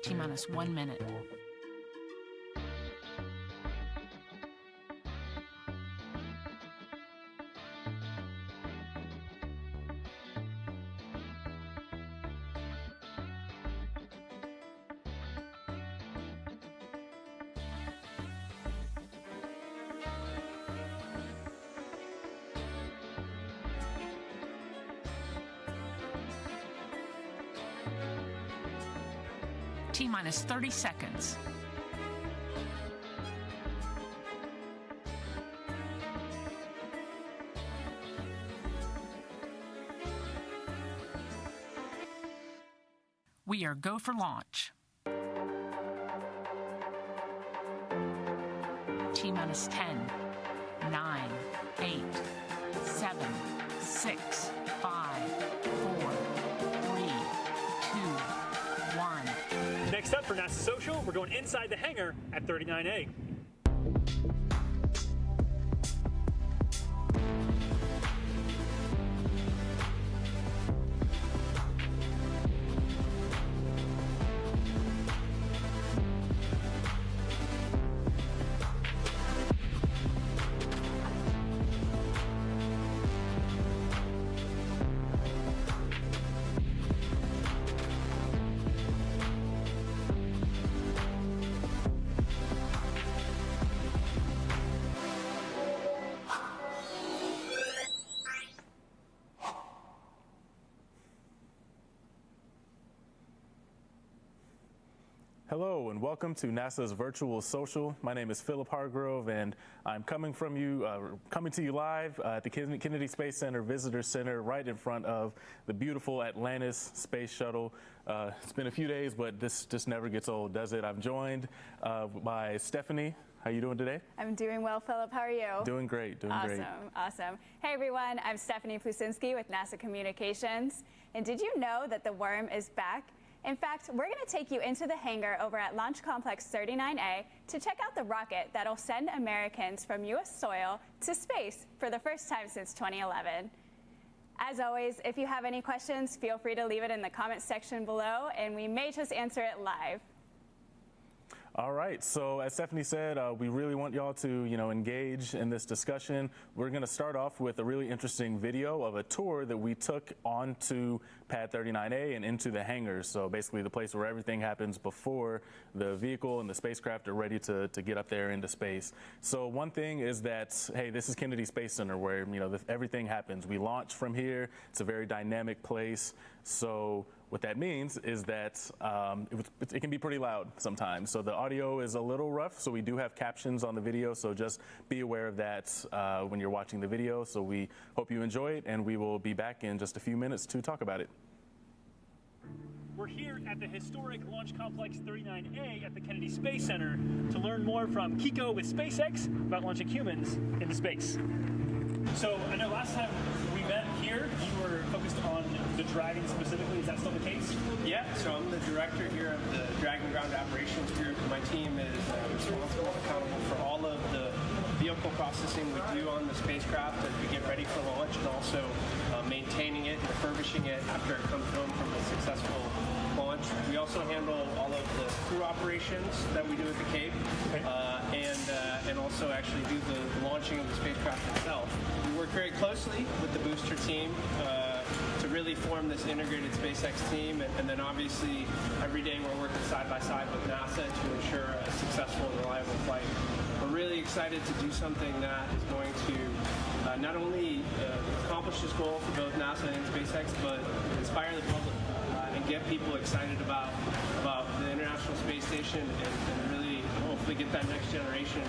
T-minus 1 minute. T-minus 30 seconds. We are go for launch. T-minus 10, 9, 8, 7, 6, 5, 4, 3, 2, 1. Next up for NASA Social, we're going inside the hangar at 39A. Hello and welcome to NASA's Virtual Social. My name is Philip Hargrove and I'm coming to you live at the Kennedy Space Center Visitor Center right in front of the beautiful Atlantis Space Shuttle. It's been a few days, but this just never gets old, does it? I'm joined by Stephanie. How are you doing today? I'm doing well, Philip. How are you? Doing great, doing great. Awesome. Hey everyone, I'm Stephanie Plusinski with NASA Communications. And did you know that the worm is back? In fact, we're going to take you into the hangar over at Launch Complex 39A to check out the rocket that'll send Americans from U.S. soil to space for the first time since 2011. As always, if you have any questions, feel free to leave it in the comments section below, and we may just answer it live. All right, so as Stephanie said, we really want y'all to, engage in this discussion. We're going to start off with a really interesting video of a tour that we took onto Pad 39A and into the hangars. So basically the place where everything happens before the vehicle and the spacecraft are ready to get up there into space. So one thing is that, hey, this is Kennedy Space Center where, everything happens. We launch from here. It's a very dynamic place. So what that means is that it can be pretty loud sometimes. So the audio is a little rough, so we do have captions on the video, so just be aware of that when you're watching the video. So we hope you enjoy it, and we will be back in just a few minutes to talk about it. We're here at the historic Launch Complex 39A at the Kennedy Space Center to learn more from Kiko with SpaceX about launching humans into space. So I know last time we met here, you were focused on the Dragon specifically. Is that still the case? Yeah, so I'm the director here of the Dragon Ground Operations Group. My team is responsible and accountable for all of the vehicle processing we do on the spacecraft as we get ready for launch, and also maintaining it, refurbishing it after it comes home from a successful launch. We also handle all of the crew operations that we do at the Cape, and also actually do the launching of the spacecraft itself. We work very closely with the booster team to really form this integrated SpaceX team, and then obviously every day we're working side by side with NASA to ensure a successful and reliable flight. We're really excited to do something that is going to not only accomplish this goal for both NASA and SpaceX, but inspire the public and get people excited about the International Space Station, and really hopefully get that next generation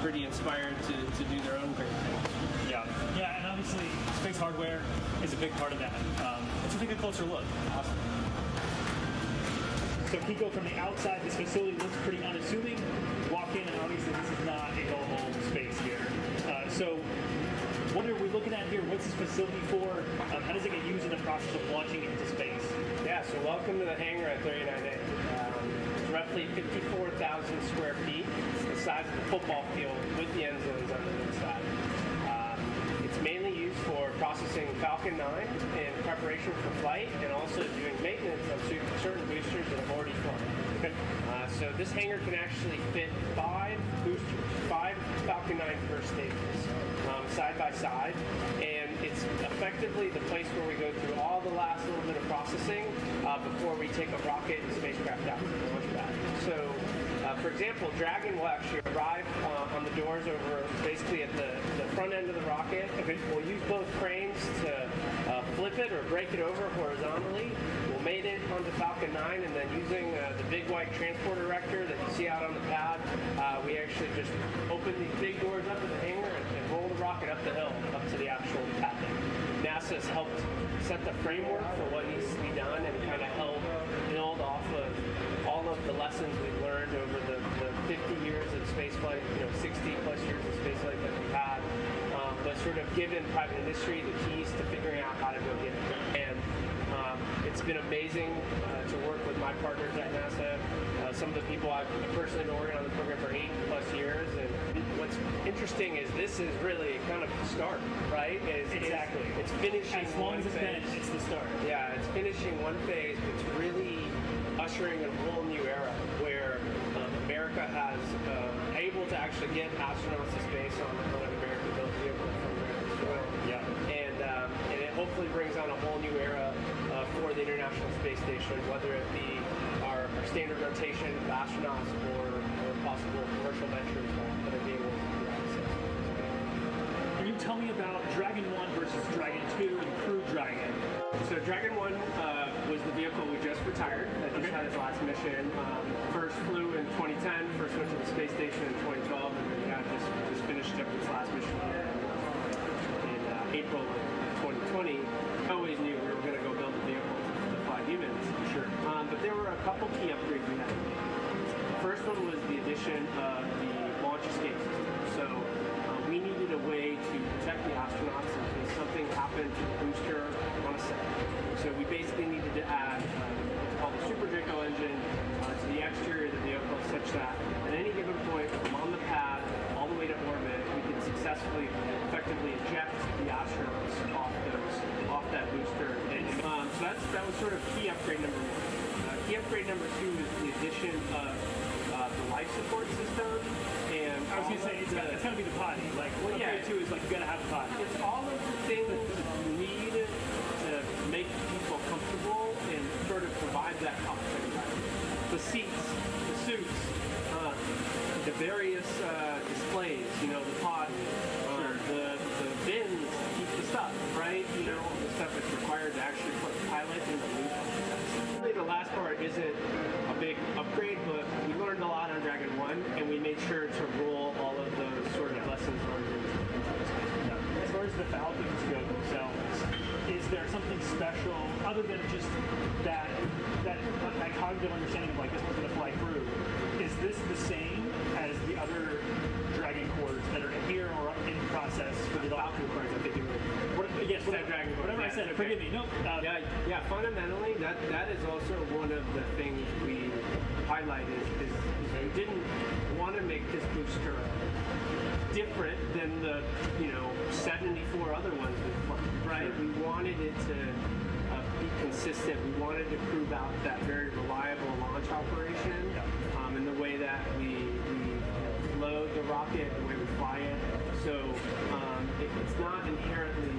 pretty inspired to do their own great things. Yeah, and obviously space hardware is a big part of that. Let's take a closer look. Awesome. So Kiko, from the outside, this facility looks pretty unassuming. Walk in, and obviously this is not a normal space here. So what are we looking at here? What's this facility for? How does it get used in the process of launching into space? Yeah, so welcome to the hangar at 39A. It's roughly 54,000 square feet. It's the size of the football field with the end zones on the inside. It's mainly used for processing Falcon 9 in preparation for flight and also doing maintenance on certain boosters that have already flown. Okay. So this hangar can actually fit 5 boosters, 5 Falcon 9 first stages, side by side, and it's effectively the place where we go through all the last little bit of processing before we take a rocket and spacecraft out to the launch pad. So, for example, Dragon will actually arrive on the doors over basically at the front end of the rocket. Okay. We'll use both cranes to flip it or break it over horizontally. We'll mate it onto Falcon 9, and then using the big white transport erector that you see out on the pad, we actually just open these big doors up in the hangar and roll the rocket up the hill, up to the actual pad. NASA's helped set the framework for what needs to be done and kind of help build off of all of the lessons we've learned over the 50 years of spaceflight, 60 plus years of spaceflight that we've had, but sort of given private industry the keys to figuring out how to go get it done. And it's been amazing to work with my partners at NASA, some of the people I've personally been working on the program for 8 plus years. And what's interesting is this is really kind of the start, right? Exactly. It's finishing As long one as it's phase. been, it's the start. Yeah, it's finishing one phase, but it's really ushering a whole new era where America has able to actually get astronauts to space on an American-built vehicle from American soil. Yeah. And it hopefully brings on a whole new era for the International Space Station, whether it be our standard rotation of astronauts or possible commercial ventures that are being worked through access. Can you tell me about Dragon 1 versus Dragon 2 and Crew Dragon? So Dragon 1 was the vehicle we just retired that just had its last mission. First flew in 2010, first went to the space station in 2012, and then just finished up its last mission here in April of 2020. Always knew we were going to go build a vehicle to fly humans. Sure. But there were a couple key upgrades we had. The first one was the addition of the launch escape system. So we needed a way to protect the astronauts in case something happened to the booster on a set. So we basically needed to add what's called the Super Draco engine to the exterior of the vehicle such that at any given point from on the pad all the way to orbit, we could successfully, effectively eject the astronauts off that booster. And so that was sort of key upgrade number 1. Key upgrade number 2 is the addition of the life support system. And I was going to say, it's got to be the potty. Like, upgrade 2 is like, you got to have the potty. it's all of the things you need to make people comfortable and sort of provide that cockpit environment. The seats, the suits, the various displays, the potty, the bins to keep the stuff, right? The stuff that's required to actually put the pilot in the loop. Really, the last part isn't a big upgrade, but we learned a lot on Dragon 1, and we made sure to roll all of those sort of lessons learned into the space. As far as the Falcons go themselves, is there something special other than just that cognitive understanding of like this one's going to fly through? Is this the same as the other Dragon cores that are here or in process for the Falcon cores, I think you were. Yes, Dragon core. whatever I said. Okay. Forgive me. No. Yeah. Fundamentally, that is also one of the things we highlighted is we didn't want to make this booster different than the 74 other ones we've flown, right? We wanted it to be consistent. We wanted to prove out that very reliable launch operation in the way that we load the rocket, the way we fly it. So it's not inherently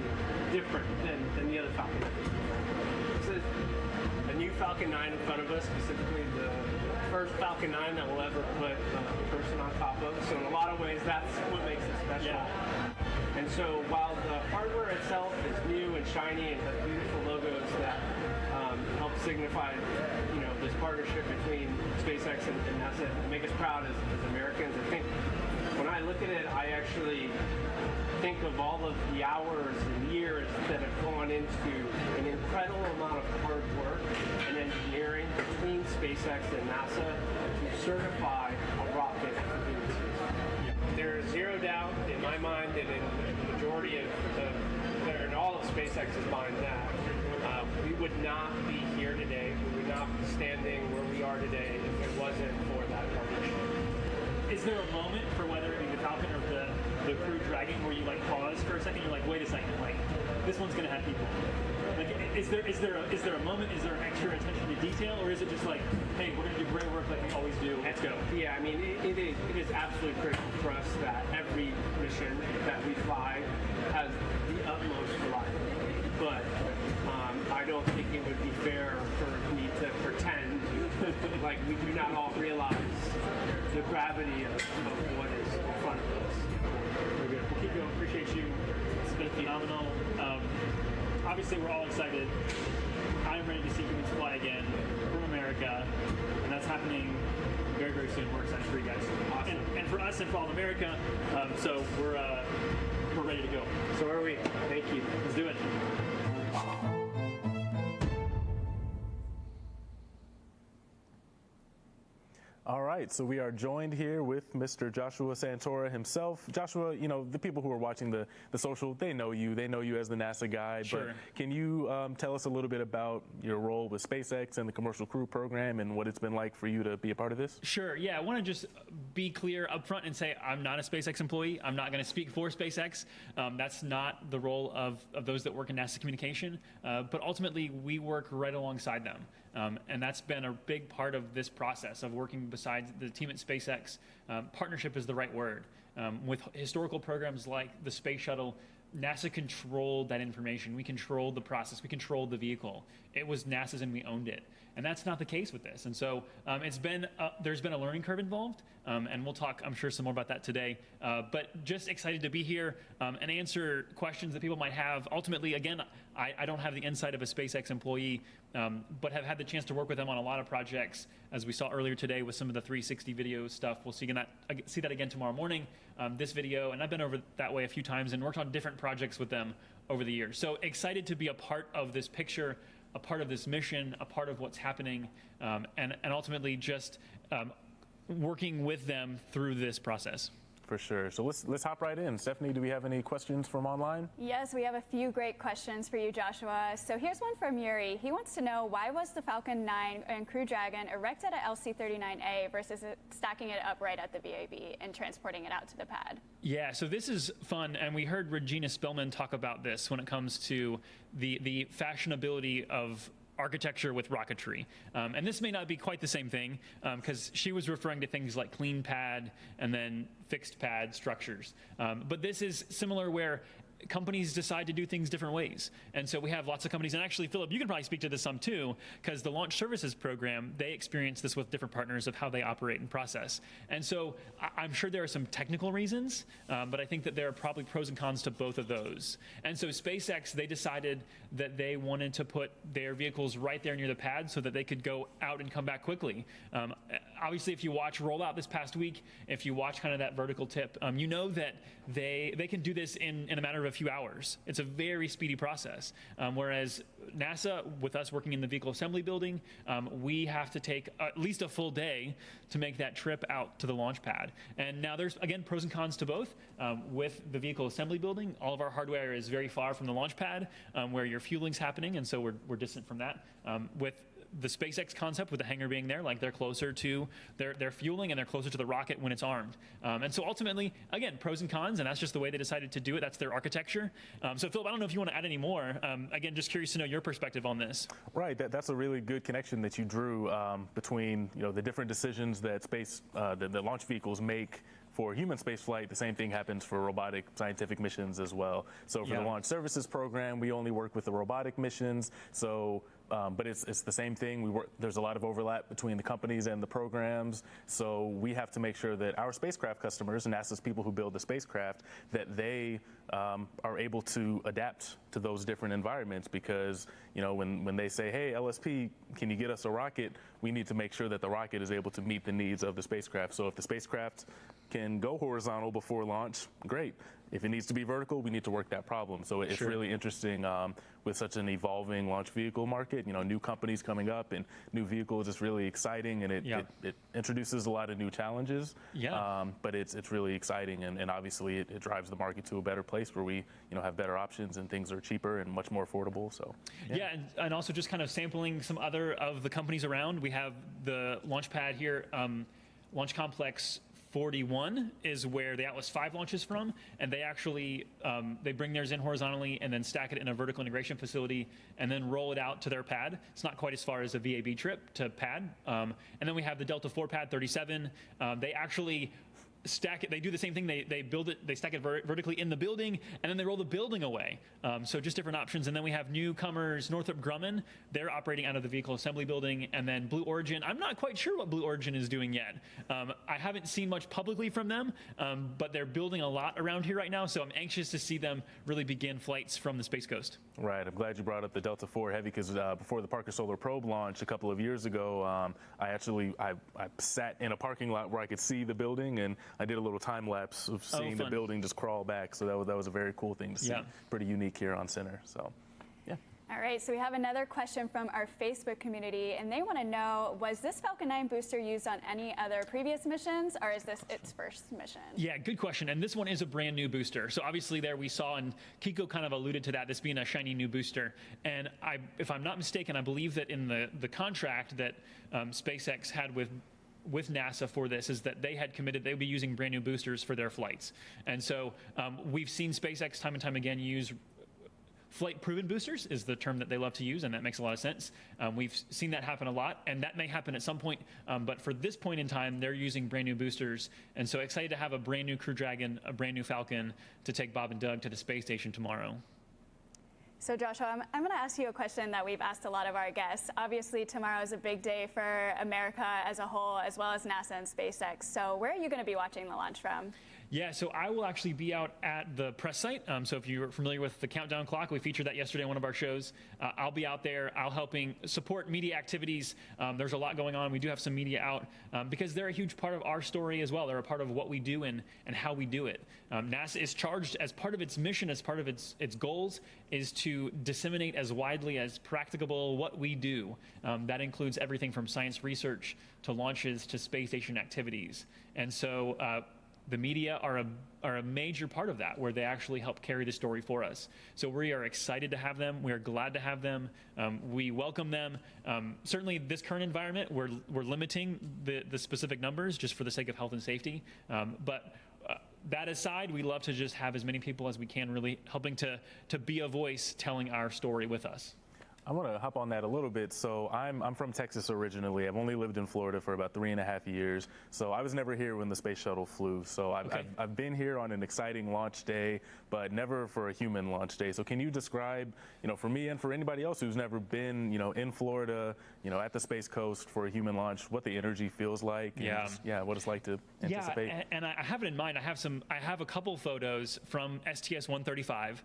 different than the other Falcon 9. This is a new Falcon 9 in front of us, specifically the first Falcon 9 that we'll ever put a person on top of. So in a lot of ways, that's what makes it special. Yeah. And so while the hardware itself is new and shiny and has beautiful logos that help signify, this partnership between SpaceX and NASA, make us proud as Americans. I think when I look at it, I actually think of all of the hours and years that have gone into an incredible amount of hard work and engineering between SpaceX and NASA to certify a rocket for human space. There is zero doubt in my mind and in the majority of in all of SpaceX's mind that we would not be here today, we would not be standing where we are today if it wasn't for that partnership. Is there a moment for whether it be the Falcon or the the crew dragging where you like pause for a second? You're like, wait a second, like this one's gonna have people. Like, is there a moment? Is there an extra attention to detail, or is it just like, hey, we're gonna do great work like we always do? Let's go. Yeah, I mean, it is absolutely critical for us that every mission that we fly has the utmost reliability. But I don't think it would be fair for me to pretend like we do not all realize the gravity of what is in front of us. Very good. We'll keep going. Appreciate you. It's been phenomenal. Obviously, we're all excited. I'm ready to see humans fly again from America, and that's happening very, very soon. We're excited for you guys. Awesome. And for us and for all America, so we're ready to go. So are we. Thank you. Let's do it. All right, so we are joined here with Mr. Joshua Santora himself. Joshua, you know, the people who are watching the social, they know you as the NASA guy. Sure. But can you tell us a little bit about your role with SpaceX and the Commercial Crew Program and what it's been like for you to be a part of this? Sure, yeah, I want to just be clear up front and say I'm not a SpaceX employee. I'm not going to speak for SpaceX. That's not the role of those that work in NASA communication. But ultimately, we work right alongside them. And that's been a big part of this process of working besides the team at SpaceX. Partnership is the right word. With historical programs like the Space Shuttle, NASA controlled that information. We controlled the process. We controlled the vehicle. It was NASA's and we owned it. And that's not the case with this. And so there's been a learning curve involved. And we'll talk, I'm sure, some more about that today. But just excited to be here and answer questions that people might have. Ultimately, again, I don't have the insight of a SpaceX employee, but have had the chance to work with them on a lot of projects, as we saw earlier today with some of the 360 video stuff. We'll see that again tomorrow morning, this video. And I've been over that way a few times and worked on different projects with them over the years. So excited to be a part of this picture, a part of this mission, a part of what's happening, and ultimately just working with them through this process. For sure. So let's hop right in. Stephanie, do we have any questions from online? Yes, we have a few great questions for you, Joshua. So here's one from Yuri. He wants to know, why was the Falcon 9 and Crew Dragon erected at LC-39A versus stacking it up right at the VAB and transporting it out to the pad? Yeah, so this is fun, and we heard Regina Spellman talk about this when it comes to the fashionability of architecture with rocketry. And this may not be quite the same thing, because she was referring to things like clean pad and then fixed pad structures. But this is similar, where companies decide to do things different ways. And so we have lots of companies, and actually, Philip, you can probably speak to this some too, because the Launch Services Program, they experience this with different partners of how they operate and process. And so I'm sure there are some technical reasons, but I think that there are probably pros and cons to both of those. And so SpaceX, they decided that they wanted to put their vehicles right there near the pad so that they could go out and come back quickly. Obviously, if you watch rollout this past week, if you watch kind of that vertical tip, you know that they can do this in a matter of a few hours. It's a very speedy process. Whereas NASA, with us working in the vehicle assembly building, we have to take at least a full day to make that trip out to the launch pad. And now there's, again, pros and cons to both. With the vehicle assembly building, all of our hardware is very far from the launch pad, where your fueling's happening, and so we're distant from that. With the SpaceX concept, with the hangar being there, like they're closer to their fueling and they're closer to the rocket when it's armed. And so ultimately, again, pros and cons, and that's just the way they decided to do it. That's their architecture. So Philip, I don't know if you want to add any more. Again, just curious to know your perspective on this. Right, that's a really good connection that you drew between the different decisions that the launch vehicles make for human spaceflight. The same thing happens for robotic scientific missions as well. So for the Launch Services Program, we only work with the robotic missions. So, but it's the same thing. There's a lot of overlap between the companies and the programs. So we have to make sure that our spacecraft customers, and NASA's people who build the spacecraft, that they are able to adapt to those different environments. Because when they say, hey, LSP, can you get us a rocket? We need to make sure that the rocket is able to meet the needs of the spacecraft. So if the spacecraft can go horizontal before launch, great. If it needs to be vertical, we need to work that problem. So it's really interesting with such an evolving launch vehicle market. New companies coming up and new vehicles. It's really exciting, and it introduces a lot of new challenges. But it's really exciting, and obviously it drives the market to a better place where we have better options and things are cheaper and much more affordable. So and also just kind of sampling some other of the companies around. We have the launch pad here, Launch Complex 41 is where the Atlas V launches from, and they actually they bring theirs in horizontally and then stack it in a vertical integration facility and then roll it out to their pad. It's not quite as far as a VAB trip to pad. And then we have the Delta IV pad 37. They actually stack it. They do the same thing. They build it. They stack it vertically in the building, and then they roll the building away. So just different options. And then we have newcomers, Northrop Grumman. They're operating out of the vehicle assembly building, and then Blue Origin. I'm not quite sure what Blue Origin is doing yet. I haven't seen much publicly from them, but they're building a lot around here right now. So I'm anxious to see them really begin flights from the Space Coast. Right. I'm glad you brought up the Delta IV Heavy because before the Parker Solar Probe launch a couple of years ago, I sat in a parking lot where I could see the building, and I did a little time lapse of seeing the building just crawl back. So that was a very cool thing to see. Yeah. Pretty unique here on Center. So, yeah. All right, so we have another question from our Facebook community, and they want to know, was this Falcon 9 booster used on any other previous missions, or is this its first mission? Yeah, good question. And this one is a brand new booster. So obviously there we saw, and Kiko kind of alluded to that, this being a shiny new booster. And if I'm not mistaken, I believe that in the contract that SpaceX had with NASA for this is that they had committed they would be using brand new boosters for their flights. And so we've seen SpaceX time and time again use flight-proven boosters is the term that they love to use, and that makes a lot of sense. We've seen that happen a lot, and that may happen at some point, but for this point in time, they're using brand new boosters, and so excited to have a brand new Crew Dragon, a brand new Falcon to take Bob and Doug to the space station tomorrow. So Joshua, I'm going to ask you a question that we've asked a lot of our guests. Obviously, tomorrow is a big day for America as a whole, as well as NASA and SpaceX. So where are you going to be watching the launch from? Yeah, so I will actually be out at the press site. So if you're familiar with the countdown clock, we featured that yesterday on one of our shows. I'll be out there. I'll helping support media activities. There's a lot going on. We do have some media out because they're a huge part of our story as well. They're a part of what we do and how we do it. NASA is charged as part of its mission, as part of its goals, is to disseminate as widely as practicable what we do. That includes everything from science research to launches to space station activities. And so the media are a major part of that, where they actually help carry the story for us. So we are excited to have them. We are glad to have them. We welcome them. Certainly, this current environment, we're limiting the specific numbers just for the sake of health and safety. But that aside, we love to just have as many people as we can, really helping to be a voice telling our story with us. I want to hop on that a little bit. So I'm from Texas originally. I've only lived in Florida for about 3.5 years. So I was never here when the space shuttle flew. So I've been here on an exciting launch day, but never for a human launch day. So can you describe, for me and for anybody else who's never been, in Florida, at the Space Coast for a human launch, what the energy feels like? Yeah. And, what it's like to anticipate? Yeah, and I have it in mind. I have a couple photos from STS-135,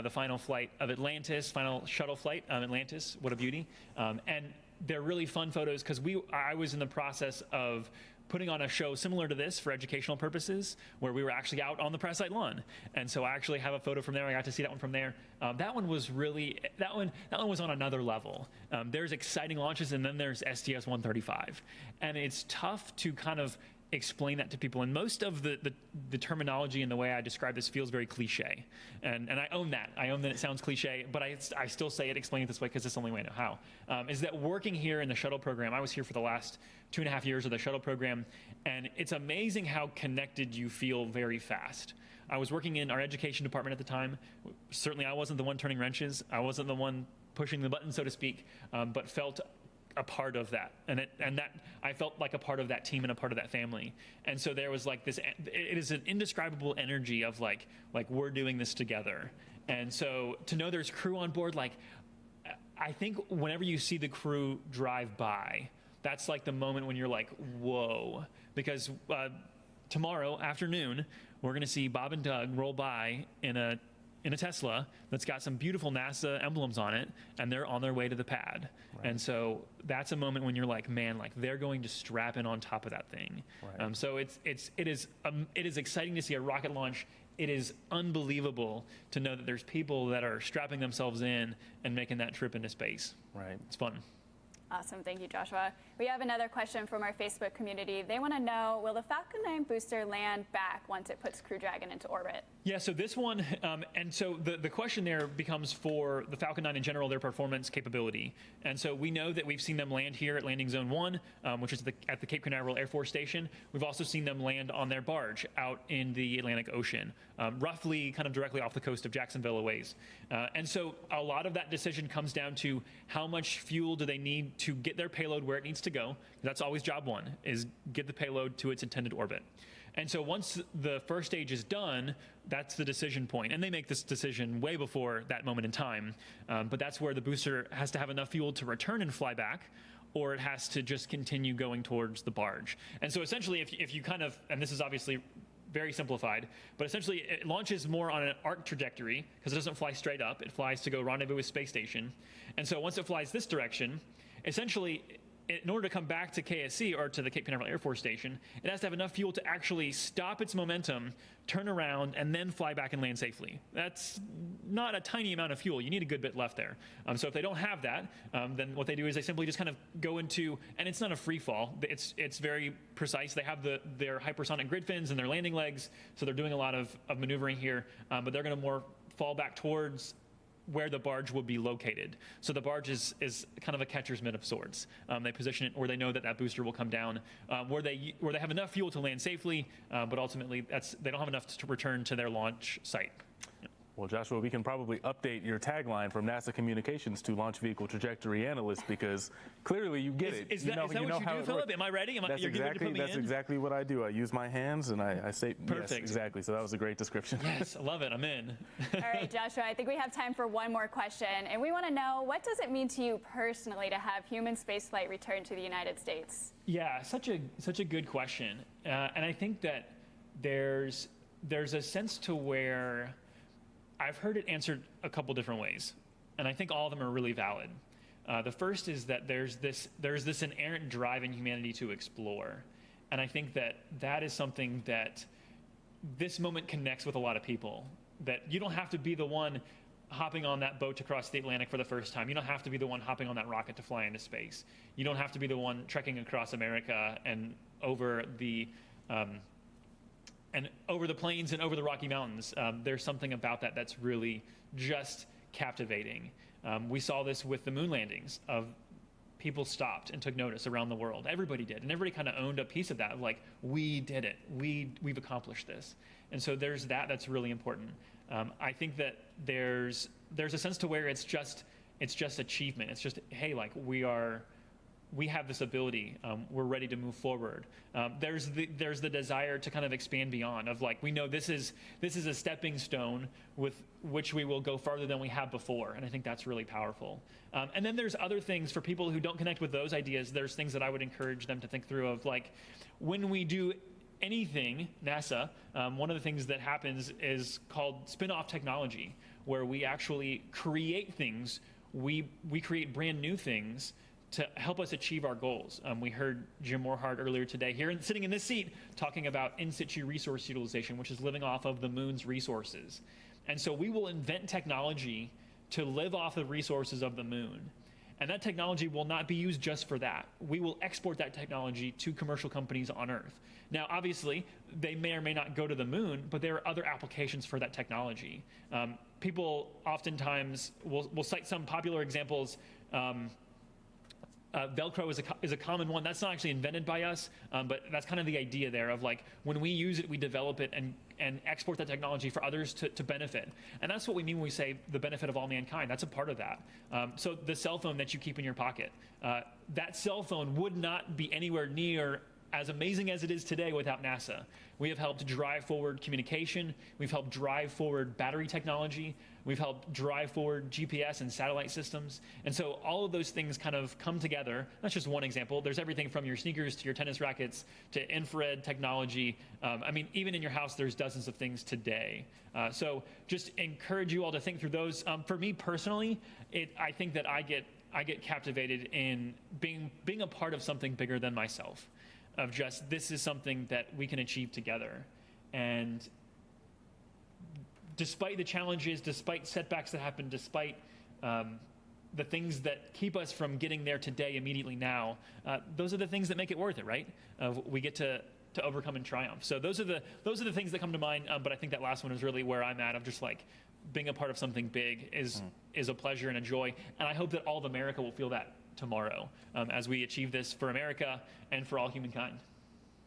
the final flight of Atlantis, final shuttle flight of Atlantis. What a beauty. And they're really fun photos because I was in the process of putting on a show similar to this for educational purposes, where we were actually out on the press site lawn. And so I actually have a photo from there. I got to see that one from there. That one was really, that one was on another level. There's exciting launches, and then there's STS-135. And it's tough to kind of explain that to people, and most of the terminology and the way I describe this feels very cliche, and I own that. I own that it sounds cliche, but I still say it, explain it this way because it's the only way I know how. Is that working here in the shuttle program? I was here for the last 2.5 years of the shuttle program, and it's amazing how connected you feel very fast. I was working in our education department at the time. Certainly I wasn't the one turning wrenches. I wasn't the one pushing the button, so to speak, but felt a part of that, and that I felt like a part of that team and a part of that family. And so there was like this, it is an indescribable energy of like we're doing this together. And so to know there's crew on board, like I think whenever you see the crew drive by, that's like the moment when you're like, whoa, because tomorrow afternoon we're gonna see Bob and Doug roll by in a Tesla that's got some beautiful NASA emblems on it, and they're on their way to the pad. Right. And so that's a moment when you're like, man, like they're going to strap in on top of that thing. Right. So it is exciting to see a rocket launch. It is unbelievable to know that there's people that are strapping themselves in and making that trip into space. Right. It's fun. Awesome, thank you, Joshua. We have another question from our Facebook community. They want to know, will the Falcon 9 booster land back once it puts Crew Dragon into orbit? Yeah, so this one, and so the question there becomes for the Falcon 9 in general, their performance capability. And so we know that we've seen them land here at Landing Zone 1, which is at the Cape Canaveral Air Force Station. We've also seen them land on their barge out in the Atlantic Ocean, roughly kind of directly off the coast of Jacksonville a ways. And so a lot of that decision comes down to how much fuel do they need to get their payload where it needs to go. That's always job one, is get the payload to its intended orbit. And so once the first stage is done, that's the decision point. And they make this decision way before that moment in time. But that's where the booster has to have enough fuel to return and fly back, or it has to just continue going towards the barge. And so essentially, if you kind of, and this is obviously very simplified, but essentially it launches more on an arc trajectory because it doesn't fly straight up. It flies to go rendezvous with space station. And so once it flies this direction, essentially, in order to come back to KSC or to the Cape Canaveral Air Force Station, it has to have enough fuel to actually stop its momentum, turn around, and then fly back and land safely. That's not a tiny amount of fuel. You need a good bit left there. So if they don't have that, then what they do is they simply just kind of go into, and it's not a free fall. It's very precise. They have their hypersonic grid fins and their landing legs, so they're doing a lot of maneuvering here, but they're going to more fall back towards where the barge would be located. So the barge is kind of a catcher's mitt of sorts. They position it where they know that that booster will come down, where they have enough fuel to land safely, but ultimately they don't have enough to return to their launch site. Well, Joshua, we can probably update your tagline from NASA Communications to Launch Vehicle Trajectory Analyst, because clearly you get it. Is that what you do, Philip? Am I ready? You're good to put me That's in? exactly what I do. I use my hands and I say, Perfect. Yes, exactly. So that was a great description. Yes, I love it. I'm in. All right, Joshua, I think we have time for one more question. And we want to know, what does it mean to you personally to have human spaceflight return to the United States? Yeah, such a good question. And I think that there's a sense to where I've heard it answered a couple different ways, and I think all of them are really valid. The first is that there's this inherent drive in humanity to explore, and I think that is something that this moment connects with a lot of people. That you don't have to be the one hopping on that boat to cross the Atlantic for the first time. You don't have to be the one hopping on that rocket to fly into space. You don't have to be the one trekking across America and over the plains and over the Rocky Mountains. There's something about that that's really just captivating. We saw this with the moon landings of people stopped and took notice around the world. Everybody did, and everybody kind of owned a piece of that, of like, we did it, we've accomplished this. And so there's that's really important. I think that there's a sense to where it's just achievement. It's just, hey, like we have this ability. We're ready to move forward. There's the desire to kind of expand beyond, of like, we know this is a stepping stone with which we will go farther than we have before, and I think that's really powerful. And then there's other things for people who don't connect with those ideas. There's things that I would encourage them to think through, of like, when we do anything, NASA, one of the things that happens is called spin-off technology, where we actually create things. We create brand new things to help us achieve our goals. We heard Jim Morhart earlier today, here sitting in this seat, talking about in situ resource utilization, which is living off of the moon's resources. And so we will invent technology to live off the resources of the moon. And that technology will not be used just for that. We will export that technology to commercial companies on Earth. Now, obviously, they may or may not go to the moon, but there are other applications for that technology. People oftentimes will cite some popular examples. Velcro is a common one. That's not actually invented by us, but that's kind of the idea there of like, when we use it, we develop it and export that technology for others to benefit. And that's what we mean when we say the benefit of all mankind. That's a part of that. So the cell phone that you keep in your pocket, that cell phone would not be anywhere near as amazing as it is today without NASA. We have helped drive forward communication. We've helped drive forward battery technology. We've helped drive forward GPS and satellite systems. And so all of those things kind of come together. That's just one example. There's everything from your sneakers to your tennis rackets to infrared technology. I mean, even in your house, there's dozens of things today. So just encourage you all to think through those. For me personally, I think that I get captivated in being a part of something bigger than myself. Of just, this is something that we can achieve together. And despite the challenges, despite setbacks that happen, despite the things that keep us from getting there today, immediately now, those are the things that make it worth it, right? We get to overcome and triumph. So those are the things that come to mind. But I think that last one is really where I'm at, of just like being a part of something big is a pleasure and a joy. And I hope that all of America will feel that tomorrow as we achieve this for America and for all humankind.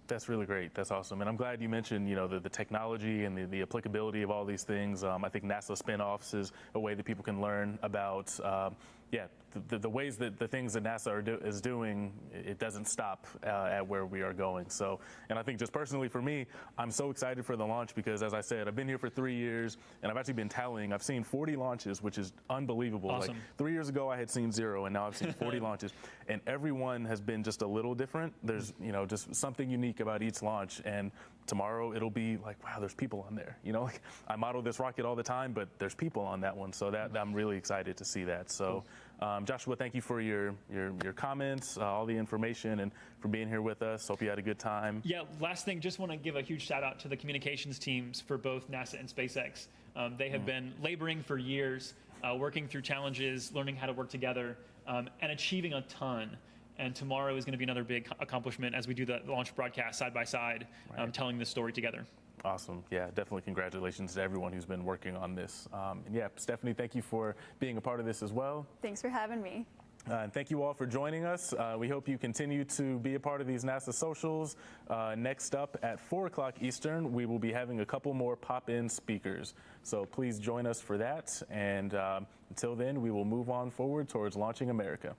That's really great. That's awesome. And I'm glad you mentioned, the technology and the applicability of all these things. I think NASA spinoffs is a way that people can learn about, the ways that the things that NASA is doing, it doesn't stop at where we are going. So, and I think just personally for me, I'm so excited for the launch because, as I said, I've been here for 3 years and I've actually been tallying. I've seen 40 launches, which is unbelievable. Awesome. Like 3 years ago, I had seen 0, and now I've seen 40 launches, and every one has been just a little different. There's, just something unique about each launch, and tomorrow it'll be like, wow, there's people on there. Like I model this rocket all the time, but there's people on that one, so that I'm really excited to see that. So. Joshua, thank you for your comments, all the information, and for being here with us. Hope you had a good time. Yeah, last thing, just want to give a huge shout out to the communications teams for both NASA and SpaceX. They have been laboring for years, working through challenges, learning how to work together, and achieving a ton. And tomorrow is going to be another big accomplishment as we do the launch broadcast side by side, telling this story together. Awesome. Yeah, definitely congratulations to everyone who's been working on this. And yeah, Stephanie, thank you for being a part of this as well. Thanks for having me. And thank you all for joining us. We hope you continue to be a part of these NASA socials. Next up at 4 o'clock Eastern, we will be having a couple more pop-in speakers. So please join us for that. And until then, we will move on forward towards launching America.